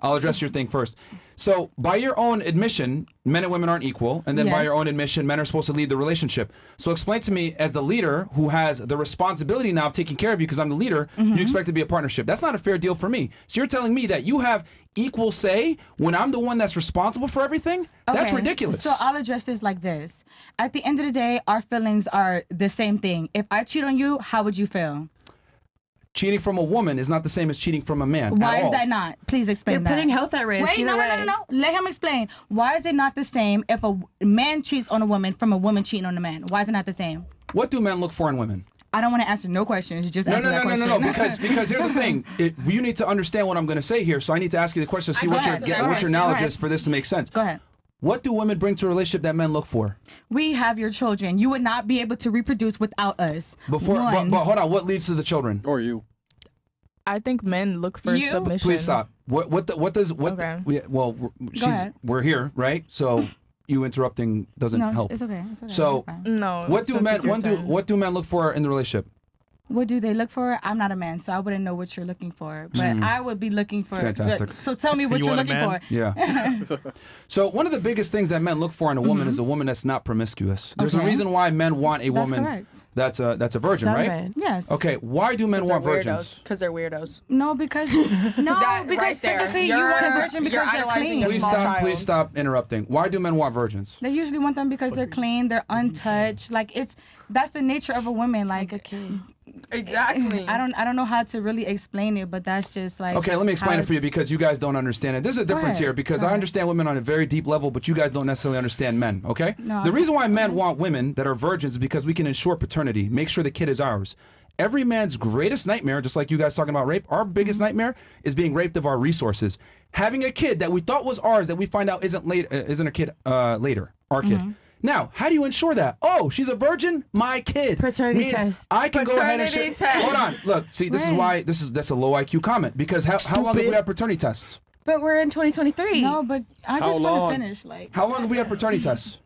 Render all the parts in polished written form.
I'll address your thing first. So by your own admission, men and women aren't equal, and then by your own admission, men are supposed to lead the relationship. So explain to me, as the leader who has the responsibility now of taking care of you because I'm the leader, you expect to be a partnership. That's not a fair deal for me. So you're telling me that you have equal say when I'm the one that's responsible for everything? Okay. That's ridiculous. So I'll address this like this. At the end of the day, our feelings are the same thing. If I cheat on you, how would you feel? Cheating from a woman is not the same as cheating from a man. Why is that not? Please explain You're that. putting health at risk. Wait, either no. way. Let him explain. Why is it not the same if a man cheats on a woman from a woman cheating on a man? Why is it not the same? What do men look for in women? I don't want to answer no questions. Just answer that question. No. Because here's the thing. You need to understand what I'm going to say here. So I need to ask you the question to see what your knowledge is for this to make sense. Go ahead. What do women bring to a relationship that men look for? We have your children. You would not be able to reproduce without us. But hold on. What leads to the children? Or you? I think men look for submission. Please stop. We're here, right? So you interrupting doesn't help. It's okay. So what do men look for in the relationship? What do they look for? I'm not a man, so I wouldn't know what you're looking for. But I would be looking for... Fantastic. So tell me what you're looking for. Yeah. So one of the biggest things that men look for in a woman is a woman that's not promiscuous. There's a reason why men want a woman that's a virgin, right? Yes. Okay, why do men want virgins? Because they're weirdos. No, because technically you want a virgin because they're clean. Please stop interrupting. Why do men want virgins? They usually want them because they're clean, they're untouched. Like that's the nature of a woman. Like a kid. Exactly. I don't know how to really explain it, but that's just like... Okay, let me explain it for you because you guys don't understand it. There's a difference here because I understand women on a very deep level, but you guys don't necessarily understand men, okay? No, the reason why men want women that are virgins is because we can ensure paternity, make sure the kid is ours. Every man's greatest nightmare, just like you guys talking about rape, our biggest nightmare is being raped of our resources. Having a kid that we thought was ours that we find out isn't a kid later, our kid. Now, how do you ensure that? Oh, she's a virgin? My kid. Paternity test. I can go ahead and hold on. Look, see, this is why that's a low IQ comment because how long have we had paternity tests? But we're in 2023. No, but I just want to finish. How long have we had paternity tests?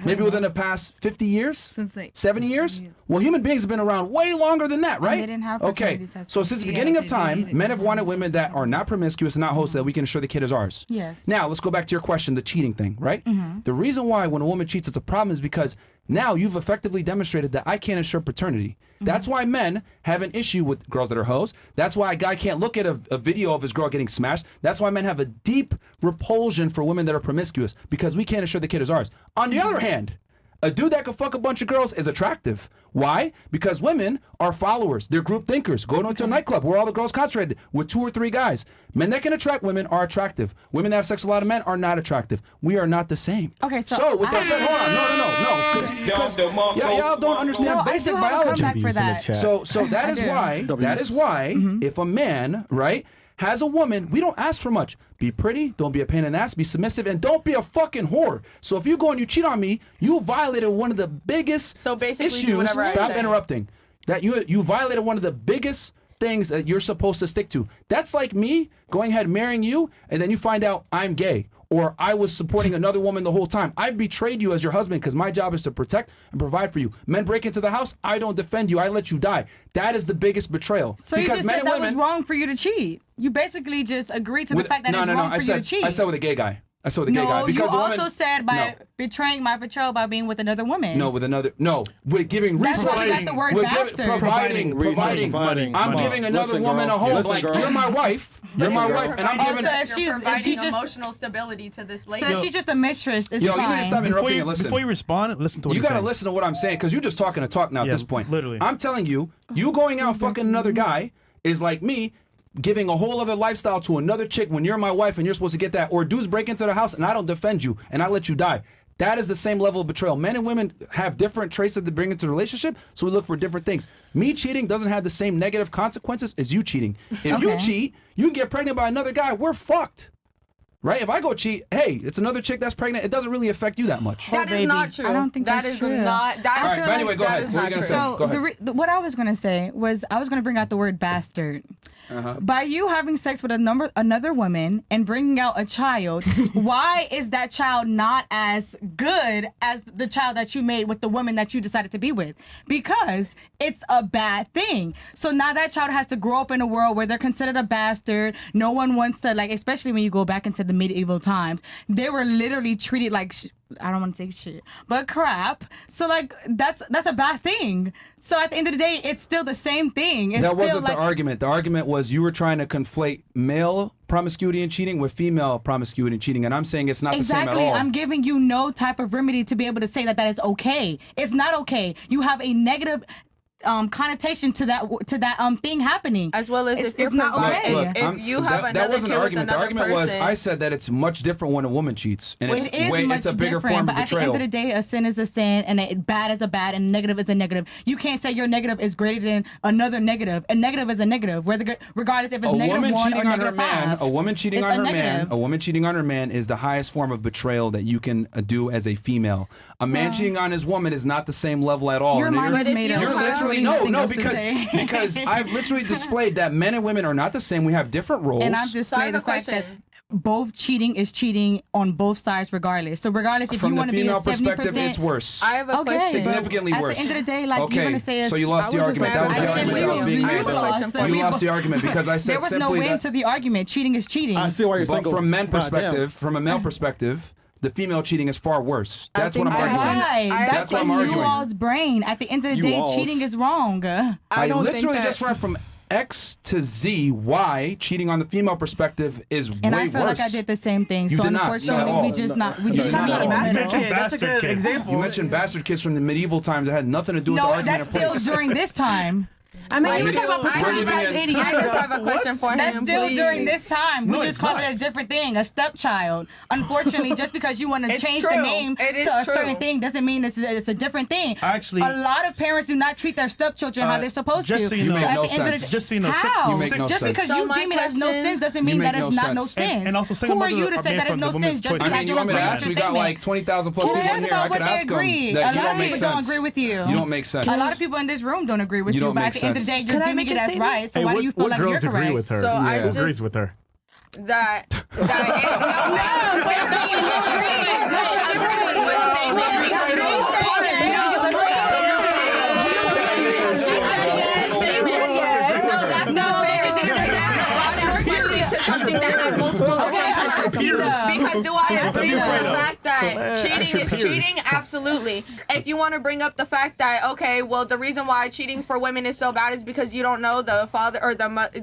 Maybe within the past 50 years? Since like 70 years? Well, human beings have been around way longer than that, right? They didn't have paternity tests. So since the beginning of time, men have wanted women that are not promiscuous and not hosts that we can ensure the kid is ours. Yes. Now, let's go back to your question, the cheating thing, right? The reason why when a woman cheats it's a problem is because now you've effectively demonstrated that I can't ensure paternity. That's why men have an issue with girls that are hoes. That's why a guy can't look at a video of his girl getting smashed. That's why men have a deep repulsion for women that are promiscuous because we can't ensure the kid is ours. On the other hand, a dude that can fuck a bunch of girls is attractive. Why? Because women are followers. They're group thinkers. Go into a nightclub where all the girls concentrated with 2 or 3 guys. Men that can attract women are attractive. Women that have sex with a lot of men are not attractive. We are not the same. Okay, so with that said, hold on. No. Y'all don't understand basic biology. So that is why if a man, right, has a woman, we don't ask for much. Be pretty, don't be a pain in the ass, be submissive, and don't be a fucking whore. So if you go and you cheat on me, you violated one of the biggest issues. Stop interrupting. That you violated one of the biggest things that you're supposed to stick to. That's like me going ahead marrying you, and then you find out I'm gay. Or I was supporting another woman the whole time. I've betrayed you as your husband because my job is to protect and provide for you. Men break into the house, I don't defend you, I let you die. That is the biggest betrayal. So you just said that was wrong for you to cheat. You basically just agreed to the fact that it's wrong for you to cheat. I said with a gay guy. I saw the gay guy. Because you also said by betraying my betrothed by being with another woman. We're giving resources. That's why you got the word bastard. Providing. I'm giving another woman a home. Like, you're my wife. You're my wife. And I'm giving... You're providing emotional stability to this lady. So if she's just a mistress, it's fine. You need to stop interrupting and listen. Before you respond, listen to what you got to listen to what I'm saying because you're just talking to talk now at this point. Literally. I'm telling you, you going out fucking another guy is like me giving a whole other lifestyle to another chick when you're my wife and you're supposed to get that, or dudes break into the house and I don't defend you and I let you die. That is the same level of betrayal. Men and women have different traits that they bring into the relationship, so we look for different things. Me cheating doesn't have the same negative consequences as you cheating. If you cheat, you get pregnant by another guy, we're fucked. right? If I go cheat, hey, it's another chick that's pregnant. It doesn't really affect you that much. That is not true. I don't think that that's is true. not. That, All right, but anyway, go that ahead. is What are not you true. gonna say? Go ahead. So what I was gonna say was I was gonna bring out the word bastard. By you having sex with another woman and bringing out a child, why is that child not as good as the child that you made with the woman that you decided to be with? Because it's a bad thing. So now that child has to grow up in a world where they're considered a bastard. No one wants to, like, especially when you go back into the medieval times, they were literally treated like I don't want to say shit, but crap. So like that's a bad thing. So at the end of the day, it's still the same thing. It's That still wasn't like, the argument. The argument was you were trying to conflate male promiscuity and cheating with female promiscuity and cheating, and I'm saying it's not the same at exactly. all. I'm giving you no type of remedy to be able to say that is okay. It's not okay. You have a negative connotation to that thing happening. As well as It's if you're not providing, okay. if you have that another wasn't kid the with argument. The another argument was person. I said that it's much different when a woman cheats, and It is much it's a bigger different, form but of at the end betrayal. of the day, a sin is a sin, and a bad is a bad, and negative is a negative. You can't say your negative is greater than another negative. A negative is a negative, regardless if it's A negative woman 1 cheating or on her negative man, 5. a woman cheating It's on a her man, negative. a woman cheating on her man is the highest form of betrayal that you can do as a female. A man cheating on his woman is not the same level at all. Your And mind you're- is made up. You're I literally have no, nothing else to because say. I've literally displayed that men and women are not the same. We have different roles. And I've displayed the fact that both cheating is cheating on both sides regardless. So regardless if From you the want to be a female 70%, perspective, it's worse. I have a question. Significantly At worse. the end of the day, like okay, you're gonna say, so you lost the argument. That was the I argument can't that was wait. being I made. have a question for You lost the argument because I said there was simply no win to the argument. Cheating is cheating. I see why you're But single. from men God damn. perspective, from a male perspective, the female cheating is far worse. That's what I'm think arguing. Why? I- That's what I'm in you arguing. all's brain. At the end of the You day, alls. cheating is wrong. I don't think literally that- just went from X to Z why cheating on the female perspective is And way I feel worse. like I did the same thing. You So did not. unfortunately, No, we just no, not. We no, just no, not no, meet in no. the You middle. mentioned That's a bastard good kids. example. You mentioned bastard kids from the medieval times that had nothing to do with the No, argument that's in still place. during this time. I mean, Why you were you talking about do- paternity We're tax living in- 80 years I just ago. have a question for him. That's still please. during this time. No, We it's just call it not. a different thing, a stepchild. Unfortunately, just because you want to It's change the true. name It is to a true. certain thing doesn't mean it's a different thing. Actually- a lot of parents do not treat their stepchildren how they're supposed just to. so you know- You make at no the end of the sense. Just so you know, how? You make no just sense. because So you my deem it has no question- sense doesn't You mean make that it's no not no sense. sense. And also single who are mother you are to say made that it's from no the woman's sense? Just choice. I because mean, you you want me to agree with ask? your We got statement? like 20,000 plus Who people cares in here. about I what could they ask them agree? that A you lot don't of make people don't sense. agree with you. You don't make sense. A lot of people in this room don't agree with You you, don't but make at the end of the day, sense. you're Can I deeming make it a as statement? right. So Hey, why do what- you feel what like you're girls agree correct? with her? So I Yeah. Who just agrees with her? that because do I agree with the fact that cheating is cheating? Absolutely. If you want to bring up the fact that, okay, well, the reason why cheating for women is so bad is because you don't know the father or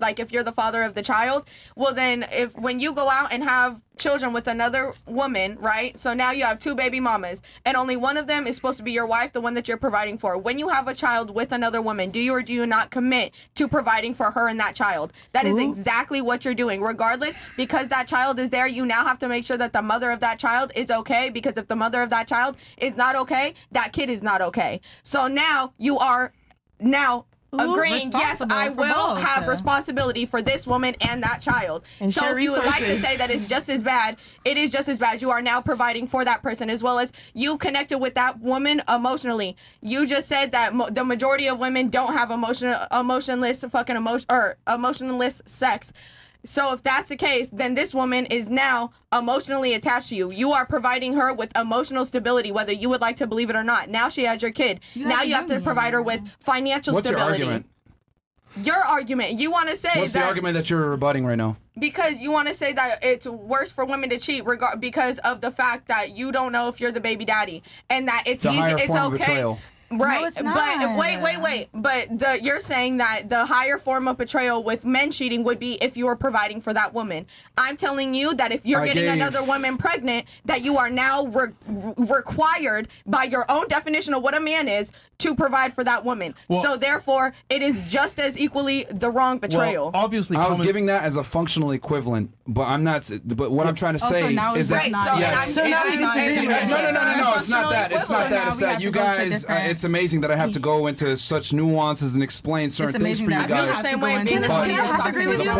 like if you're the father of the child, well then when you go out and have children with another woman, right? So now you have two baby mamas and only one of them is supposed to be your wife, the one that you're providing for. When you have a child with another woman, do you or do you not commit to providing for her and that child? That is exactly what you're doing. Regardless, because that child is there, you now have to make sure that the mother of that child is okay, because if the mother of that child is not okay, that kid is not okay. So now you are agreeing, yes, responsible I for will both. have responsibility for this woman and that child. And So share if you would like to resources. say that it's just as bad, it is just as bad. You are now providing for that person, as well as you connected with that woman emotionally. You just said that the majority of women don't have emotionless sex. So if that's the case, then this woman is now emotionally attached to you. You are providing her with emotional stability, whether you would like to believe it or not. Now she has your kid. Now you have to provide her with financial What's your stability. argument? Your argument. You want to say What's the that argument that you're rebutting right now? because you want to say that it's worse for women to cheat because of the fact that you don't know if you're the baby daddy and that it's It's a easy, higher it's form of okay. betrayal. Right, No, it's but not. wait. But you're saying that the higher form of betrayal with men cheating would be if you were providing for that woman. I'm telling you that if you're getting another woman pregnant, that you are now required by your own definition of what a man is to provide for that woman. Well, so therefore, it is just as equally the wrong betrayal. Well, obviously, I was giving that as a functional equivalent, but I'm not. But what I'm trying to say now is it's that not. So, yes. So now you can say See, it. no. It's not that. It's not that. It's that you guys. it's amazing that I have to go into such nuances and explain certain things for you that guys. I feel the same way being Can I have to agree with The you?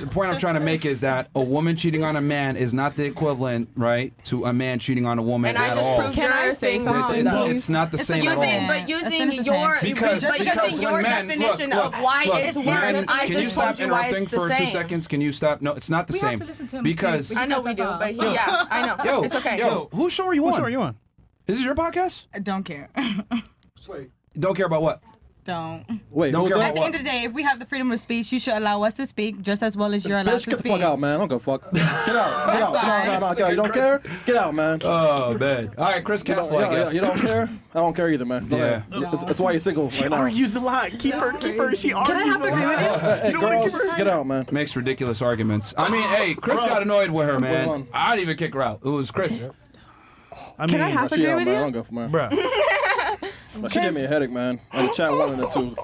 point I'm trying to make is that a woman cheating on a man is not the equivalent, right, to a man cheating on a woman And I at just all. proved Can I your say thing. something? It's not the same at all. Using your Because your when men definition look, of why look, it's men, worse, I can you just stop told you why interrupting it's the for 2 same. seconds? Can you stop? No, it's not the We have same. to listen to him Because speak. I know we do, but yeah, I know. yo, It's okay. Yo, whose show are you on? Sure, you on? Is this your podcast? I don't care. Don't care about what? Don't. Wait, Don't who's care that? At the end of the day, if we have the freedom of speech, you should allow us to speak just as well as you're allowed Bitch, to get the speak. fuck out, man. I don't give a fuck. Get out. Get out. fine. No, get out. You don't care? Get out, man. Oh man. All right, Chris Castle, I guess. You don't care? I don't care either, man. Go Yeah. ahead. That's why you're single right now. Argues a lot. Keep her. She argues a lot. Hey, girls, get out, man. Makes ridiculous arguments. I mean, hey, Chris got annoyed with her, man. on? I'd even kick her out. It was Chris. I mean, Can I have to She agree out, with man. I you? don't go for man. bruh. But she gave me a headache, man. And the chat wanted it too.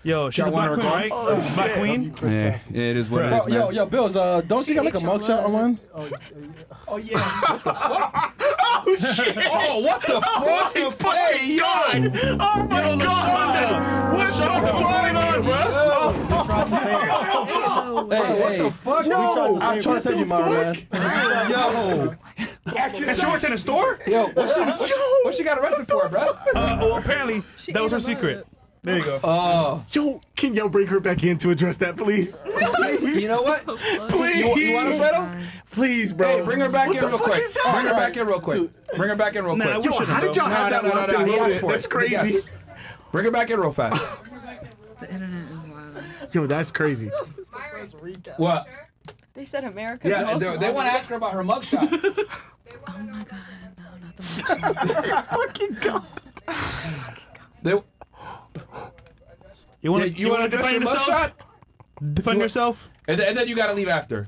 Yo, she's a Got one black queen, of right? Black queen. Yeah, it is what it is, man. Yo, Bills, don't you got like a mugshot online? Oh yeah. Oh, what the fuck? Hey, yo! Oh my God! What's going on, bro? Hey, what the fuck? I'm trying to tell you, my man. Yo! And she works in a store? Yo, what she got arrested for, bro? Well, apparently that was her secret. There you go. Oh. Yo, can y'all bring her back in to address that, please? You know what? Please. You want to, Fredo? Please, bro. Hey, bring her back in What the real fuck quick. is that? Bring her back in real quick. Bring her back in real Nah, quick. we Yo, shouldn't, how did bro. y'all have that locked and He asked loaded? for That's it. crazy. Yes. Bring her back in real fast. Yo, that's crazy. What? They said America. Yeah, they want to ask her about her mugshot. Oh my God, no, not the Fucking God. They, You want to defend your yourself? mugshot? Defend yourself? And then you got to leave after.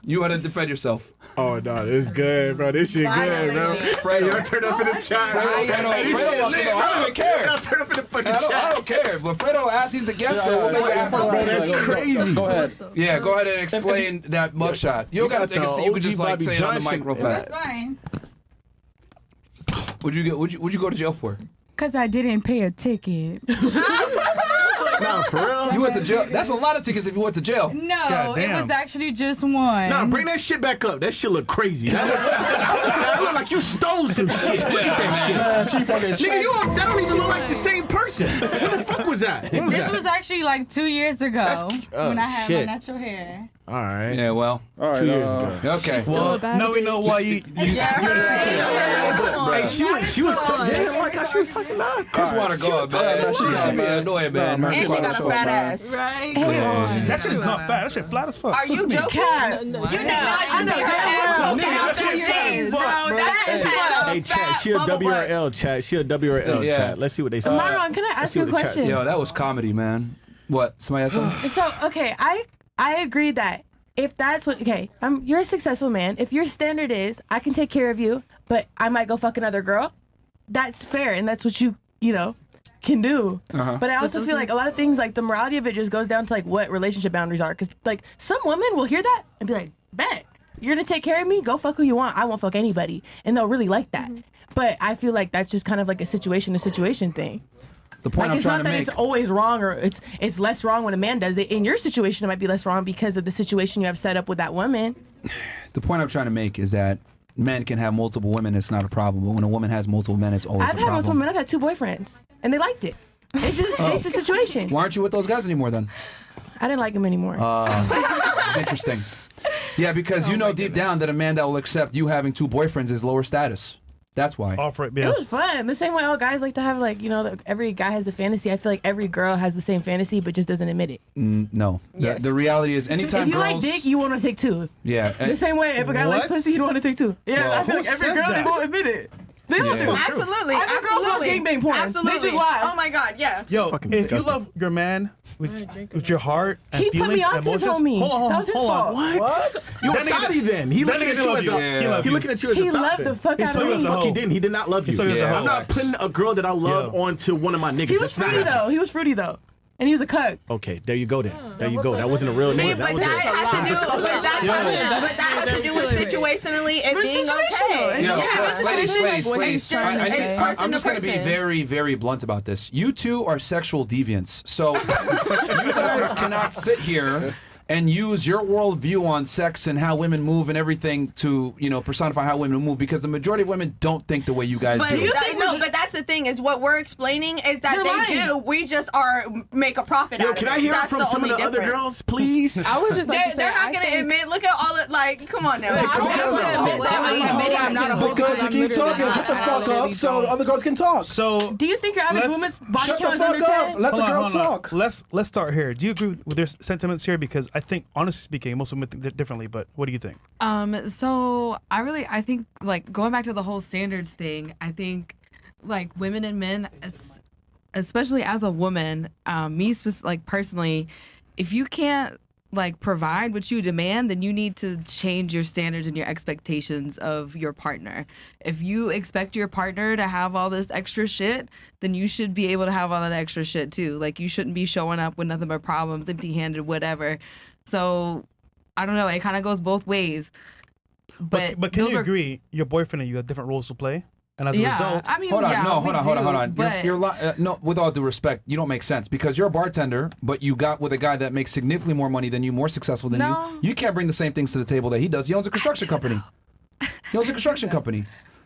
You want to defend yourself. Oh, no, this is good, bro. This shit good, bro. Fredo. Y'all turn up in the chat. Fredo wants to know. I don't even care. Y'all turn up in the fucking I chat. don't care. But Fredo asks, he's the guest, so we'll make it happen. Bro, that's crazy. Go ahead. Yeah, go ahead and explain that mugshot. You don't got to take a seat. You could just like say it on the mic real That's fast. fine. What'd you go to jail for? Because I didn't pay a ticket. Nah, for real. You went to jail. That's a lot of tickets if you went to jail. No, God it damn. was actually just one. Nah, bring that shit back up. That shit look crazy. That look like you stole some shit. Look at that shit. Nigga, that don't even look like the same person. What the fuck was that? When was This that? was actually like 2 years ago when I had shit. my natural hair. All right. Yeah, well. All right. 2 years ago. Okay. Well, now we know why you Hey, she was talking. Yeah, like how she was talking now. Chris want to go up, man. She be annoying, man. man. And she got a fat ass. Right? That shit is not fat. That shit flat as fuck. Are you joking? You did not just say her ass was out that jeans, bro. That is Hey, chat. She a WRL chat. She a WRL Yeah. chat. Let's see what they say. Myron, can I ask you a question? Yo, that was comedy, man. What? Somebody had something? So, okay, I agree that if that's what, okay, you're a successful man. If your standard is, I can take care of you, but I might go fuck another girl, that's fair, and that's what you can do. But I also feel like a lot of things, like the morality of it just goes down to like what relationship boundaries are. Because like some women will hear that and be like, bet, you're gonna take care of me, go fuck who you want, I won't fuck anybody. And they'll really like that. But I feel like that's just kind of like a situation to situation thing. The point Like I'm it's trying not to that make. it's always wrong, or it's less wrong when a man does it. In your situation, it might be less wrong because of the situation you have set up with that woman. The point I'm trying to make is that men can have multiple women. It's not a problem. But when a woman has multiple men, it's always I've a had multiple problem. men. I've had 2 boyfriends, and they liked it. It's just it's a situation. Why aren't you with those guys anymore then? I didn't like him anymore. Interesting. Yeah, because you know deep down that a man that will accept you having 2 boyfriends is lower status. That's why. Offer it, It yeah. was fun. The same way all guys like to have, like, every guy has the fantasy. I feel like every girl has the same fantasy, but just doesn't admit it. No. Yes. The reality is anytime If you girls. like dick, you want to take 2. Yeah. The same way, if a guy likes What? pussy, he'd want to take 2. Yeah, Well, I feel like every says girl, they that? won't admit it. They don't Yeah. do. Absolutely. I think girls watch gangbang porn. They Absolutely. just lie. Oh my God, yeah. Yo, Fucking if disgusting. you love your man with your heart and He put feelings me on and to his emotions, homie. hold on, That was his hold on. fault. What? You a That nigga- thotty then. He that looking nigga at you love as you. a. Yeah. He love He you. looking at you as He a loved thot the then. fuck He out saw of you me. as a fuck he didn't. He did not love you. saw you as a Yeah. hoe. I'm not putting a girl that I love Yeah. onto one of my niggas. He was That's not fruity happening. though. He was fruity though. and he was a cook. Okay, there you go then. There you go. That wasn't a real See, nigga. but that has to do with situationally it being okay. Ladies, I'm just going to be very, very blunt about this. You two are sexual deviants. So you guys cannot sit here and use your worldview on sex and how women move and everything to, personify how women move, because the majority of women don't think the way you guys do. But that's the thing, is what we're explaining is that they do. We just make a profit out of it. Can I hear it from some of the other girls, please? I would just like to say, they're not going to admit. Look at all it. Come on now. Because you keep talking, shut the fuck up so the other girls can talk. So, do you think your average woman's body count is under 10? Shut the fuck up. Let the girls talk. Let's start here. Do you agree with their sentiments here? Because I think, honestly speaking, most women think differently. But what do you think? So I think like going back to the whole standards thing, I think like women and men, especially as a woman, personally, if you can't like provide what you demand, then you need to change your standards and your expectations of your partner. If you expect your partner to have all this extra shit, then you should be able to have all that extra shit too. Like you shouldn't be showing up with nothing but problems, empty-handed, whatever. So I don't know. It kind of goes both ways. But can you agree your boyfriend and you have different roles to play? And as a result, I mean, hold on. But No, with all due respect, you don't make sense, because you're a bartender, but you got with a guy that makes significantly more money than you, more successful than you. You can't bring the same things to the table that he does. He owns a construction company.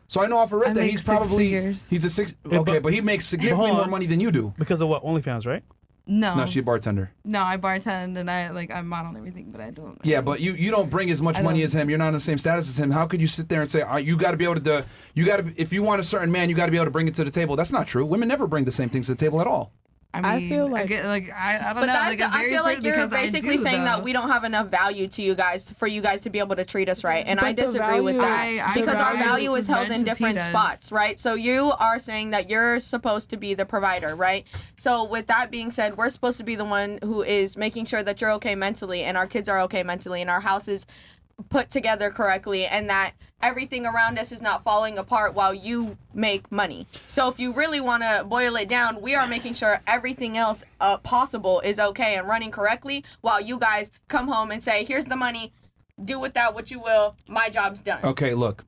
So I know off a rip that he's probably but he makes significantly more money than you do. Because of what? OnlyFans, right? No, she's a bartender. No, I bartend and I model and everything, but I don't. Yeah, but you don't bring as much money as him. You're not in the same status as him. How could you sit there and say you got to be able to if you want a certain man, you got to be able to bring it to the table? That's not true. Women never bring the same things to the table at all. I mean, I feel like I don't know. I feel like you're basically saying that we don't have enough value to you guys for you guys to be able to treat us right, and I disagree with that because our value is held in different spots, right? So you are saying that you're supposed to be the provider, right? So with that being said, we're supposed to be the one who is making sure that you're okay mentally, and our kids are okay mentally, and our house is put together correctly, and that everything around us is not falling apart while you make money. So if you really want to boil it down, we are making sure everything else possible is okay and running correctly while you guys come home and say, here's the money, do with that what you will, my job's done. Okay, look,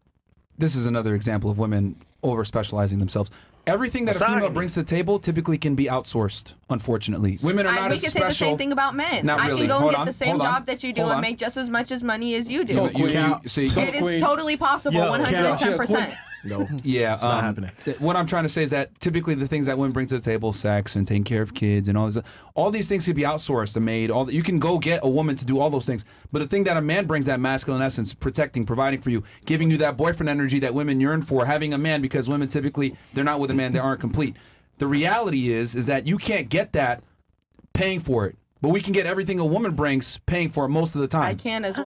this is another example of women over specializing themselves. Everything that a female brings to the table typically can be outsourced, unfortunately. Women are not as special. We can say the same thing about men. Not really. I can go and get the same job that you do and make just as much money as you do. It is totally possible, 110%. No. Yeah. It's not happening. What I'm trying to say is that typically the things that women bring to the table, sex and taking care of kids and all these things could be outsourced and made. You can go get a woman to do all those things. But the thing that a man brings, that masculine essence, protecting, providing for you, giving you that boyfriend energy that women yearn for, having a man, because women typically, they're not with a man, they aren't complete. The reality is that you can't get that paying for it. But we can get everything a woman brings paying for it most of the time. I can as well.